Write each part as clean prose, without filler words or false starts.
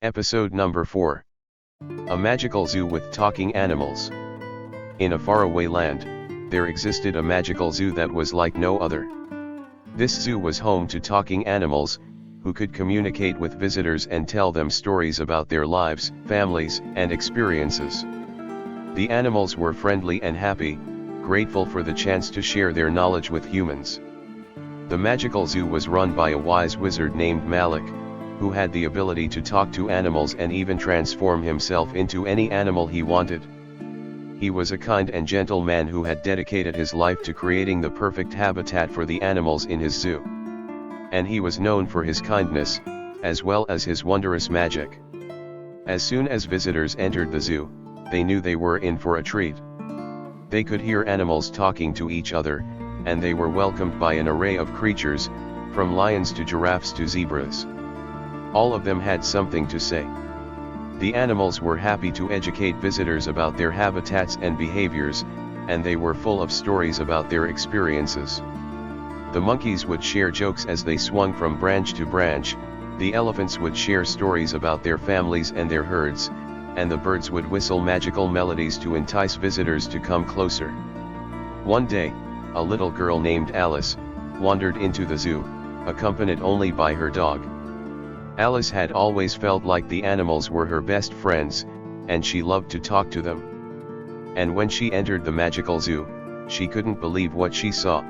Episode number 4. A magical zoo with talking animals. In a faraway land, there existed a magical zoo that was like no other. This zoo was home to talking animals, who could communicate with visitors and tell them stories about their lives, families, and experiences. The animals were friendly and happy, grateful for the chance to share their knowledge with humans. The magical zoo was run by a wise wizard named Malik, who had the ability to talk to animals and even transform himself into any animal he wanted. He was a kind and gentle man who had dedicated his life to creating the perfect habitat for the animals in his zoo. And he was known for his kindness, as well as his wondrous magic. As soon as visitors entered the zoo, they knew they were in for a treat. They could hear animals talking to each other, and they were welcomed by an array of creatures, from lions to giraffes to zebras. All of them had something to say. The animals were happy to educate visitors about their habitats and behaviors, and they were full of stories about their experiences. The monkeys would share jokes as they swung from branch to branch, the elephants would share stories about their families and their herds, and the birds would whistle magical melodies to entice visitors to come closer. One day, a little girl named Alice wandered into the zoo, accompanied only by her dog. Alice had always felt like the animals were her best friends, and she loved to talk to them. And when she entered the magical zoo, she couldn't believe what she saw.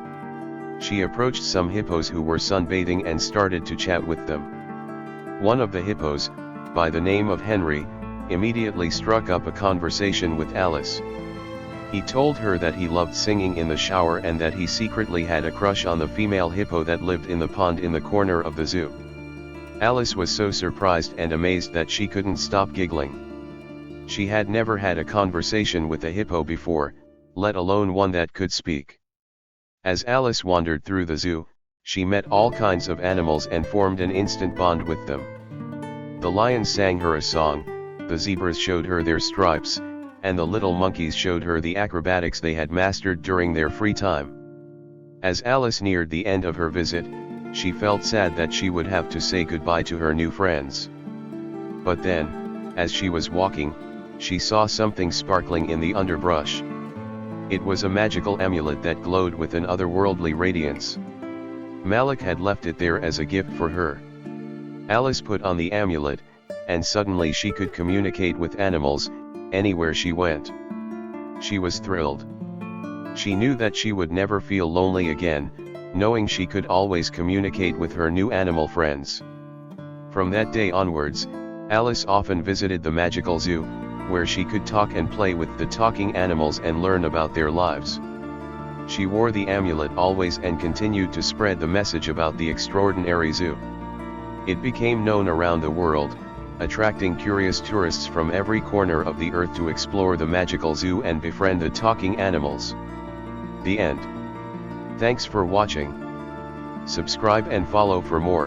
She approached some hippos who were sunbathing and started to chat with them. One of the hippos, by the name of Henry, immediately struck up a conversation with Alice. He told her that he loved singing in the shower and that he secretly had a crush on the female hippo that lived in the pond in the corner of the zoo. Alice was so surprised and amazed that she couldn't stop giggling. She had never had a conversation with a hippo before, let alone one that could speak. As Alice wandered through the zoo, she met all kinds of animals and formed an instant bond with them. The lions sang her a song, the zebras showed her their stripes, and the little monkeys showed her the acrobatics they had mastered during their free time. As Alice neared the end of her visit, she felt sad that she would have to say goodbye to her new friends. But then, as she was walking, she saw something sparkling in the underbrush. It was a magical amulet that glowed with an otherworldly radiance. Malik had left it there as a gift for her. Alice put on the amulet, and suddenly she could communicate with animals, anywhere she went. She was thrilled. She knew that she would never feel lonely again, knowing she could always communicate with her new animal friends. From that day onwards, Alice often visited the magical zoo, where she could talk and play with the talking animals and learn about their lives. She wore the amulet always and continued to spread the message about the extraordinary zoo. It became known around the world, attracting curious tourists from every corner of the earth to explore the magical zoo and befriend the talking animals. The end. Thanks for watching. Subscribe and follow for more.